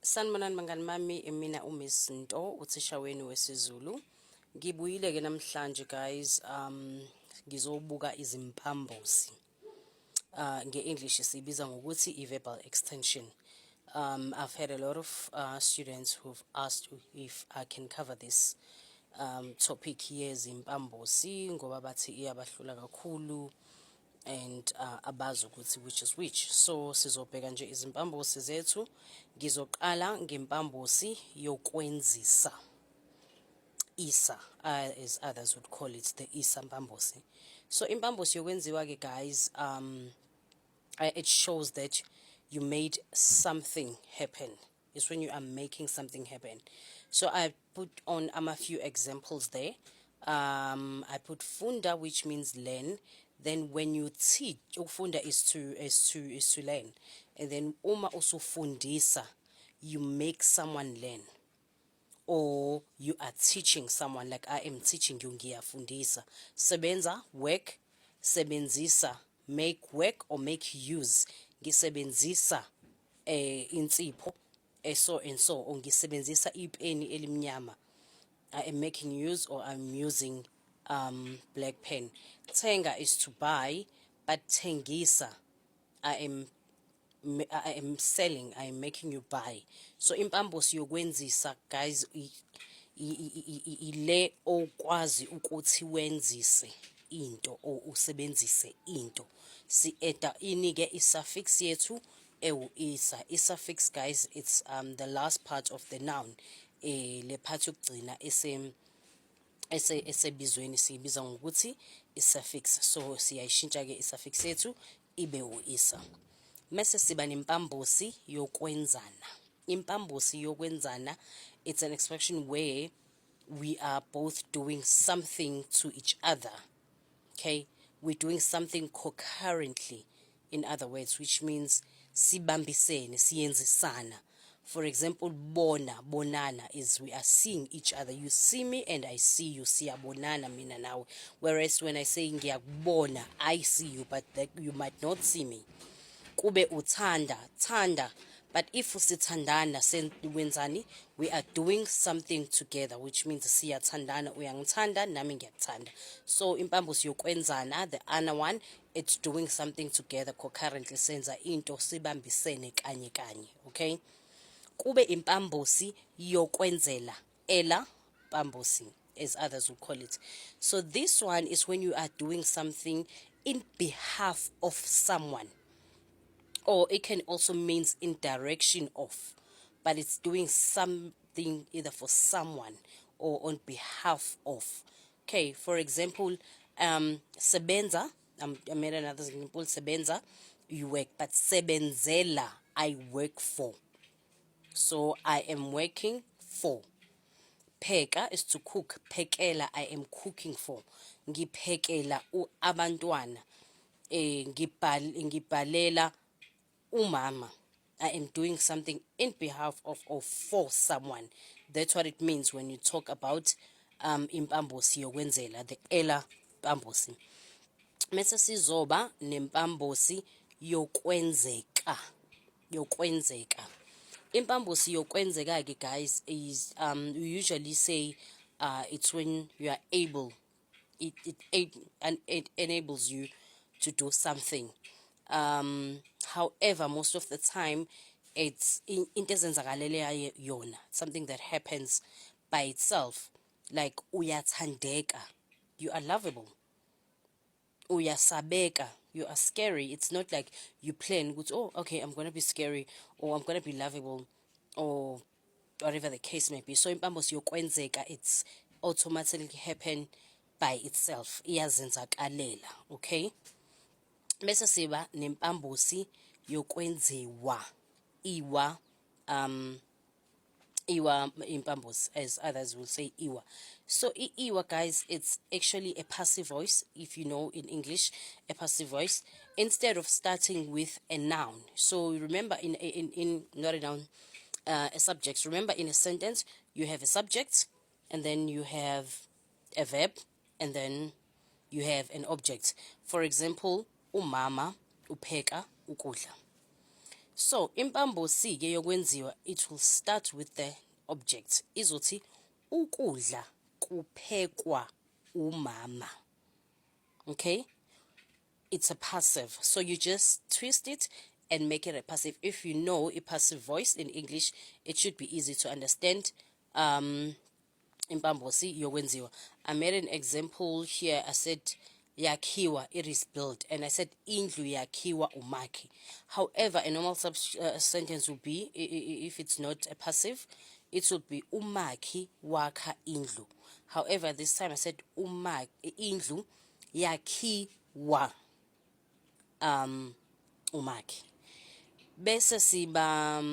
Sanibonani bangani bami, mina uMiss Nto, uthisha wenu wesiZulu. Ngibuyile ke namhlanje guys, ngizobuka izimpambosi. Nge-English siyibiza ngokuthi i-verbal extension. I've had a lot of students who've asked if I can cover this topic yezimpambosi ngoba bathi iyabahlula kakhulu and abazi ukuthi which is which. So sizobheka nje izimpambosi zethu. Ngizoqala ngempambosi yokwenzisa, isa, as others would call it, the isa mpambosi. So impambosi yokwenziwa ke guys, it shows that you made something happen. It's when you are making something happen. So I put on a few examples there. I put funda, which means learn. Then when you teach, funda is to learn. And then uma usufundisa, you make someone learn. Or you are teaching someone, like I am teaching you, ngiyafundisa. Sebenza, work. Sebenzisa, make work or make use. Ngisebenzisa insipho so and so, or ngisebenzisa ipeni elimnyama. I am making use, or I'm using black pen. Tenga is to buy, but tengisa, I am selling, I am making you buy. So impambosi yokwenzisa guys, ile okwazi ukuthi wenzise into or usebenzise into. Si eta inike i-suffix yethu isa. I-suffix guys, it's the last part of the noun. Le part yokugcina esebizweni siyibiza ngokuthi i-suffix. So siyayishintsha ke i-suffix yethu ibe isa. Mase siba nempambosi yokwenzana. Impambosi yokwenzana, it's an expression where we are both doing something to each other. Okay, we're doing something concurrently, in other words, which means sibambisene, siyenzisana. For example, bonana is we are seeing each other. You see me and I see you. Siyabonana mina nawe. Whereas when I say ngiyakubona, I see you, but you might not see me. Kube uthanda, thanda. But if usithandana sewenzani, we are doing something together, which means siyathandana, uyangithanda nami ngiyakuthanda. So impambosi yokwenzana, the other one, it's doing something together concurrently, senza into sibambisene kanye kanye, okay? Kube impambosi yokwenzela, ela pambosi, as others would call it. So this one is when you are doing something in behalf of someone. Or it can also means in direction of, but it's doing something either for someone or on behalf of. Okay, for example, sebenza, I made another example, sebenza, you work, but sebenzela, I work for. So I am working for. Pheka is to cook. Phekela, I am cooking for. Ngiphekela abantwana. Ngibhalela umama. I am doing something in behalf of or for someone. That's what it means when you talk about impambosi yokwenzela, the ela pambosi. Mese sizoba nempambosi yokwenzeka. Yokwenzeka. Impambosi yokwenzeka ke guys is we usually say it's when you are able, it enables you to do something. However, most of the time it's into ezenzakalele yona, something that happens by itself, like uyathandeka, you are lovable. Uyasabeka, you are scary. It's not like you plan with, oh, okay, I'm going to be scary, or I'm going to be lovable, or whatever the case may be. So impambosi yokwenzeka, it's automatically happen by itself. Iyazenzakalela, okay? Bese siba nempambosi yokwenziwa, iwa impambosi, as others will say iwa. So iwa guys, it's actually a passive voice, if you know in English, a passive voice, instead of starting with a noun. So remember in not a noun, a subject. Remember in a sentence you have a subject, and then you have a verb, and then you have an object. For example, umama upheka ukudla. So impambosi ke yokwenziwa, it will start with the object. Izothi ukudla kuphekwa umama. Okay, it's a passive, so you just twist it and make it a passive. If you know a passive voice in English, it should be easy to understand. Impambosi yokwenziwa. I made an example here. I said yakhiwa, it is built, and I said indlu yakhiwa umakhi. However, a normal sentence would be, if it's not a passive, it would be umakhi wakha indlu. However, this time I said indlu yakhiwa umakhi. Bese siba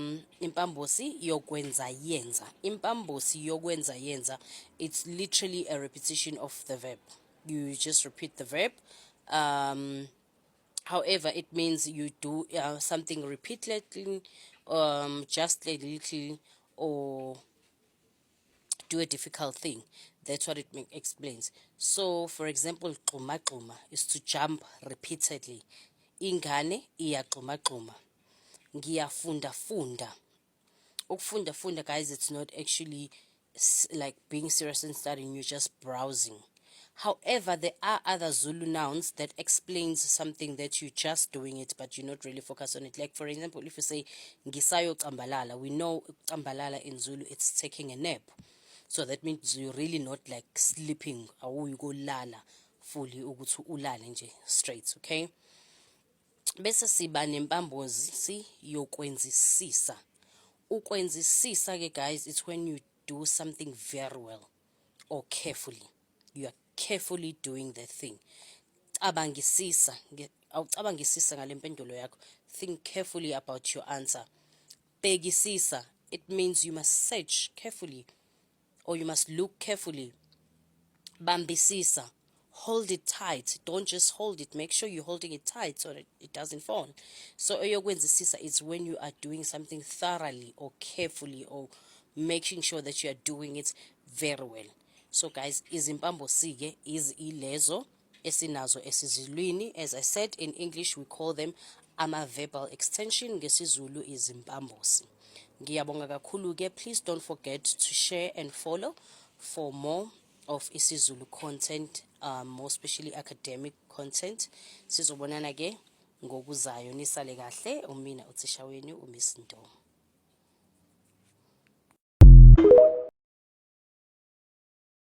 impambosi yokwenza yenza. Impambosi yokwenza yenza, it's literally a repetition of the verb. You just repeat the verb. However, it means you do something repeatedly, just a little, or do a difficult thing. That's what it explains. So, for example, xuma is to jump repeatedly. Ingane iyagxuma. Ngiyafunda. Ukufunda, guys, it's not actually like being serious and studying, you're just browsing. However, there are other Zulu nouns that explains something that you're just doing it, but you're not really focused on it. Like, for example, if you say ngisayo cambalala, we know cambalala in Zulu, it's taking a nap. So that means you're really not like sleeping, or you go lala fully, ukuthi ulale nje straight, okay? Bese siba nempambosi yokwenzisisa. Ukwenzisisa ke, guys, it's when you do something very well or carefully. You are carefully doing the thing. Cabangisisa, awucabangisisa ngale mpendulo yakho. Think carefully about your answer. Bhekisisa, it means you must search carefully, or you must look carefully. Bambisisa, hold it tight. Don't just hold it. Make sure you're holding it tight so that it doesn't fall. So eyokwenzisisa is when you are doing something thoroughly or carefully, or making sure that you are doing it very well. So guys, izimpambosi ke is ilezo esinazo esizulwini. As I said, in English we call them ama-verbal extension. NgesiZulu izimpambosi. Ngiyabonga kakhulu ke. Please don't forget to share and follow for more of isiZulu content, more especially academic content. Sizobonana ke ngokuzayo. Nisale kahle. Umina uthisha wenu uMiss Nto.